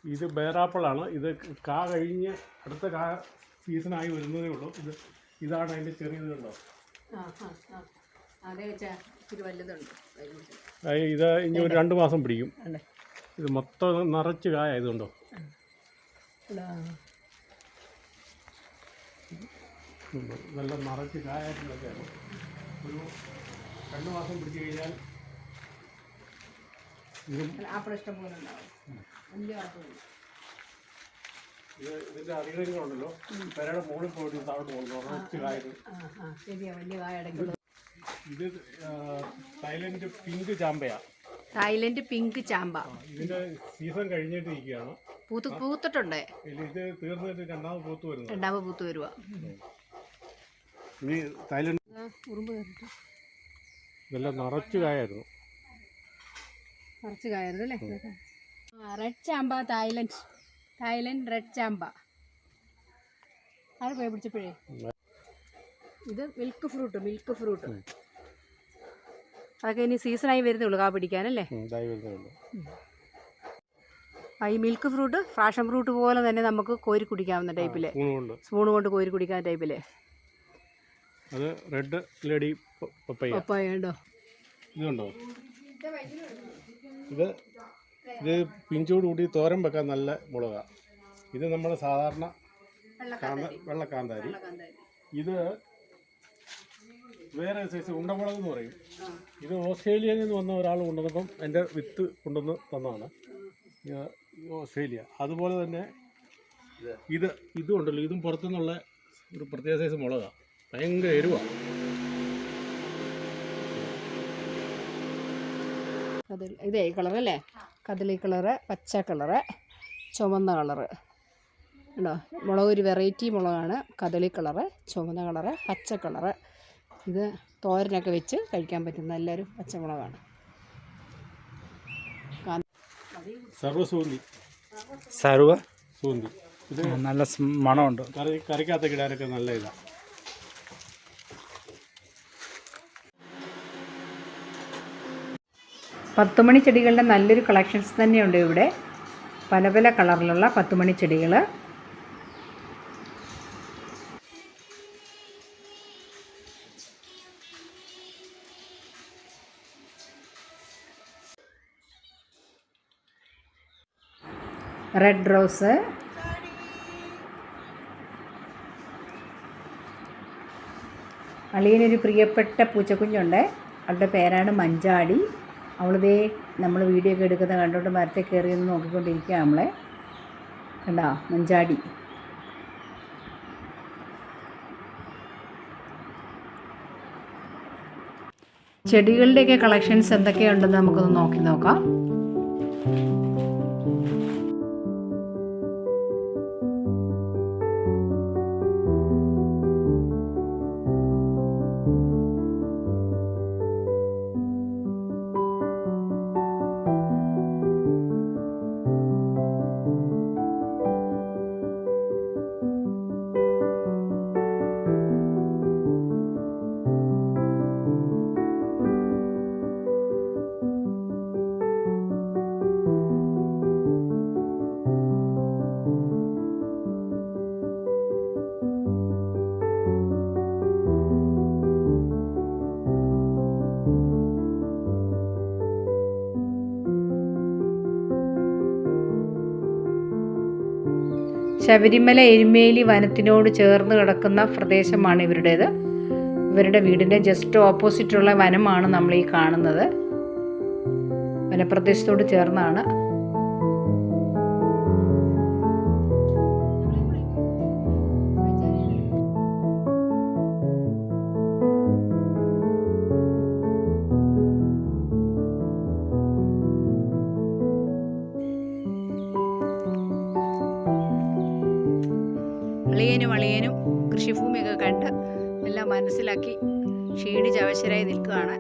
ഇത് ബേറാപ്പിളാണ്. ഇത് കാ കഴിഞ്ഞ് അടുത്ത കാ സീസണായി വരുന്നതേ ഉള്ളൂ. ഇതാണ് അതിൻ്റെ ചെറിയത് കണ്ടോ. ഇത് ഇനി ഒരു 2 മാസം പിടിക്കും. ഇത് മൊത്തം നിറച്ച് കായ ആയതുകൊണ്ടോ. നല്ല നിറച്ച് കായായിട്ടുള്ളതൊക്കെയാണ്. ഒരു 2 മാസം പിടിച്ചു കഴിഞ്ഞാൽ ഇതിൻ്റെ അധികങ്ങളുണ്ടല്ലോ. പെരയുടെ മുകളിൽ പോയിട്ട് താഴോട്ട് പോകുന്നു നിറച്ച് കായത്. ഇത് തായ്ലൻഡ് പിങ്ക് ചാമ്പയാണ്. തായ്ലൻഡ് പിങ്ക് ചാമ്പ. ഇതിന്റെ സീസൺ കഴിഞ്ഞിട്ട് ഇരിക്കുകയാണ്. പൂത്തിട്ടുണ്ട്. ഇത് തീർന്നിട്ട് രണ്ടാമത് പൂത്ത് വരുവാ. തായ്ലൻഡ് ഇതെല്ലാം നിറച്ച് കായായിരുന്നു അല്ലേ. റെഡ് ചാമ്പ. തായ്ലൻഡ് റെഡ് ചാമ്പ. അത് പോയി പിടിച്ചപ്പോഴേ. ഇത് മിൽക്ക് ഫ്രൂട്ട്. അതൊക്കെ ഇനി സീസണായി വരുന്നേ ഉള്ളൂ കാ പിടിക്കാനല്ലേ. ഈ മിൽക്ക് ഫ്രൂട്ട് ഫാഷൻ ഫ്രൂട്ട് പോലെ തന്നെ നമുക്ക് കോരി കുടിക്കാവുന്ന ടൈപ്പിലെ, സ്പൂൺ കൊണ്ട് കോരി കുടിക്കാൻ ടൈപ്പിലെ. അത് റെഡ് ലേഡി പപ്പായ ഉണ്ടോ. ഇതുണ്ടോ. ഇത് പിഞ്ചോട് കൂടി തോരൻ വെക്കാൻ നല്ല മുളകാണ്. ഇത് നമ്മുടെ സാധാരണ വെള്ളക്കാന്താരി. ഇത് വേറെ സൈസ് ഉണ്ടമുളക് എന്ന് പറയും. ഇത് ഓസ്ട്രേലിയയിൽ നിന്ന് വന്ന ഒരാൾ കൊണ്ടുവന്നപ്പം എൻ്റെ വിത്ത് കൊണ്ടുവന്ന് തന്നതാണ്. ഓസ്ട്രേലിയ. അതുപോലെ തന്നെ ഇതും ഉണ്ടല്ലോ. ഇതും പുറത്തുനിന്നുള്ള ഒരു പ്രത്യേക സൈസ് മുളകാണ്. ഭയങ്കര എരിവാണ്. ഇതേ കളറല്ലേ. കദളി കളറ്, പച്ച കളറ്, ചുവന്ന കളറ് ഉണ്ടോ. മുളക് ഒരു വെറൈറ്റി മുളകാണ്. കദളി കളറ്, ചുവന്ന കളറ്, പച്ച കളറ്. ഇത് തോരനൊക്കെ വെച്ച് കഴിക്കാൻ പറ്റുന്ന നല്ലൊരു പച്ചമുളകാണ്. സർവ്വസൂന്തി. ഇത് നല്ല മണമുണ്ട്. കറിക്കകത്ത് ഇടാനൊക്കെ നല്ല ഇതാണ്. പത്തുമണി ചെടികളുടെ നല്ലൊരു കളക്ഷൻസ് തന്നെയുണ്ട് ഇവിടെ. പല പല കളറിലുള്ള 10 മണി ചെടികൾ. റെഡ് റോസ്, അളിയനൊരു പ്രിയപ്പെട്ട പൂച്ചക്കുഞ്ഞുണ്ട്. അവളുടെ പേരാണ് മഞ്ചാടി. അവളിതേ നമ്മൾ വീഡിയോ ഒക്കെ എടുക്കുന്നത് കണ്ടോണ്ട് മരത്തെ കയറിയൊന്ന് നോക്കിക്കൊണ്ടിരിക്കുക. നമ്മളെ കണ്ടാ മഞ്ചാടി. ചെടികളുടെയൊക്കെ കളക്ഷൻസ് എന്തൊക്കെയുണ്ടെന്ന് നമുക്കൊന്ന് നോക്കാം. ശബരിമല എരുമേലി വനത്തിനോട് ചേർന്ന് കിടക്കുന്ന പ്രദേശമാണ് ഇവരുടേത്. ഇവരുടെ വീടിൻ്റെ ജസ്റ്റ് ഓപ്പോസിറ്റുള്ള വനമാണ് നമ്മൾ ഈ കാണുന്നത്. വനപ്രദേശത്തോട് ചേർന്നാണ്. അളിയനും കൃഷിഭൂമിയൊക്കെ കണ്ട് എല്ലാം മനസ്സിലാക്കി ക്ഷീണിച്ച് അവശരായി നിൽക്കുകയാണ്.